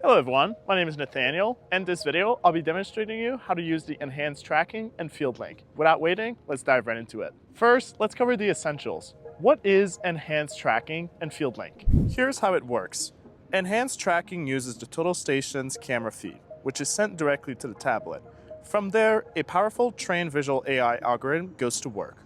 Hello everyone, my name is Nathaniel, and in this video I'll be demonstrating you how to use the enhanced tracking and FieldLink. Without waiting, let's dive right into it. First, let's cover the essentials. What is enhanced tracking and FieldLink? Here's how it works. Enhanced tracking uses the total station's camera feed, which is sent directly to the tablet. From there, a powerful trained visual AI algorithm goes to work.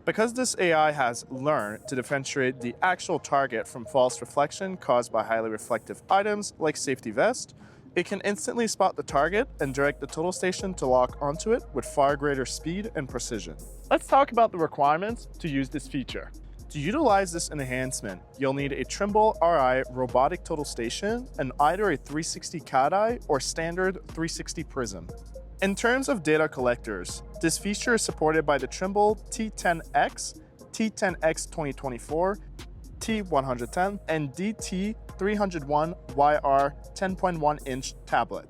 Because this AI has learned to differentiate the actual target from false reflection caused by highly reflective items like safety vest, it can instantly spot the target and direct the total station to lock onto it with far greater speed and precision. Let's talk about the requirements to use this feature. To utilize this enhancement, you'll need a Trimble RI robotic total station and either a 360 cat eye or standard 360 prism. In terms of data collectors, this feature is supported by the Trimble T10X, T10X 2024, T110, and DT301YR 10.1-inch tablet.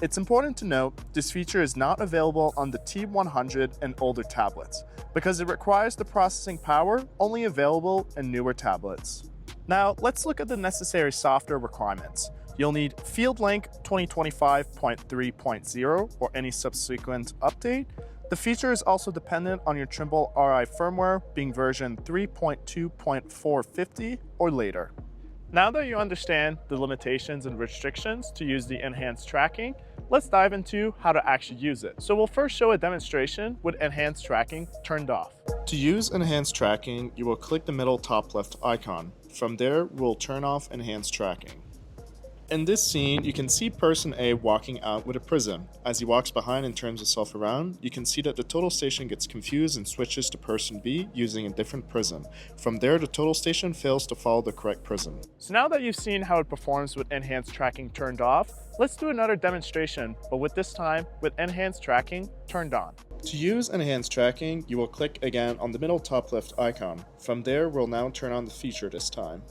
It's important to note this feature is not available on the T100 and older tablets because it requires the processing power only available in newer tablets. Now, let's look at the necessary software requirements. You'll need FieldLink 2025.3.0 or any subsequent update. The feature is also dependent on your Trimble RI firmware being version 3.2.450 or later. Now that you understand the limitations and restrictions to use the enhanced tracking, let's dive into how to actually use it. So we'll first show a demonstration with enhanced tracking turned off. To use enhanced tracking, you will click the middle top left icon. From there, we'll turn off enhanced tracking. In this scene, you can see person A walking out with a prism. As he walks behind and turns himself around, you can see that the total station gets confused and switches to person B using a different prism. From there, the total station fails to follow the correct prism. So now that you've seen how it performs with enhanced tracking turned off, let's do another demonstration, but with this time with enhanced tracking turned on. To use enhanced tracking, you will click again on the middle top left icon. From there, we'll now turn on the feature this time.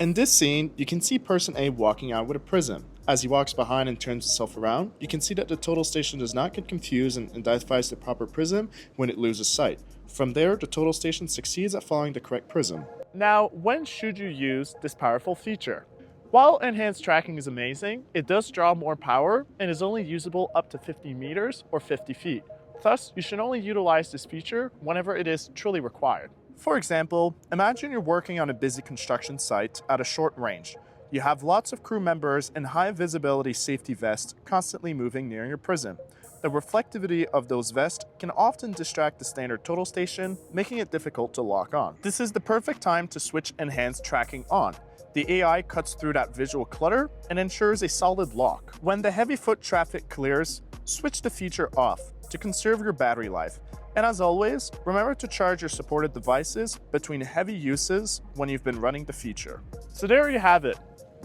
In this scene, you can see person A walking out with a prism. As he walks behind and turns himself around, you can see that the total station does not get confused and identifies the proper prism when it loses sight. From there, the total station succeeds at following the correct prism. Now, when should you use this powerful feature? While enhanced tracking is amazing, it does draw more power and is only usable up to 50 meters or 50 feet. Thus, you should only utilize this feature whenever it is truly required. For example, imagine you're working on a busy construction site at a short range. You have lots of crew members in high visibility safety vests constantly moving near your prism. The reflectivity of those vests can often distract the standard total station, making it difficult to lock on. This is the perfect time to switch enhanced tracking on. The AI cuts through that visual clutter and ensures a solid lock. When the heavy foot traffic clears, switch the feature off to conserve your battery life. And as always, remember to charge your supported devices between heavy uses when you've been running the feature. So there you have it.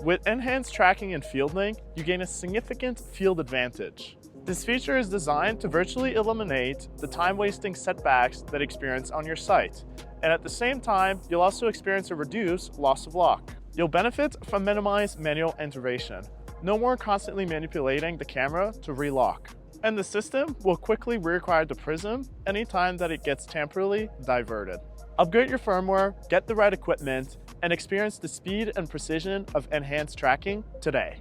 With enhanced tracking and FieldLink, you gain a significant field advantage. This feature is designed to virtually eliminate the time-wasting setbacks that you experience on your site. And at the same time, you'll also experience a reduced loss of lock. You'll benefit from minimized manual intervention. No more constantly manipulating the camera to relock. And the system will quickly reacquire the prism anytime that it gets temporarily diverted. Upgrade your firmware, get the right equipment, and experience the speed and precision of enhanced tracking today.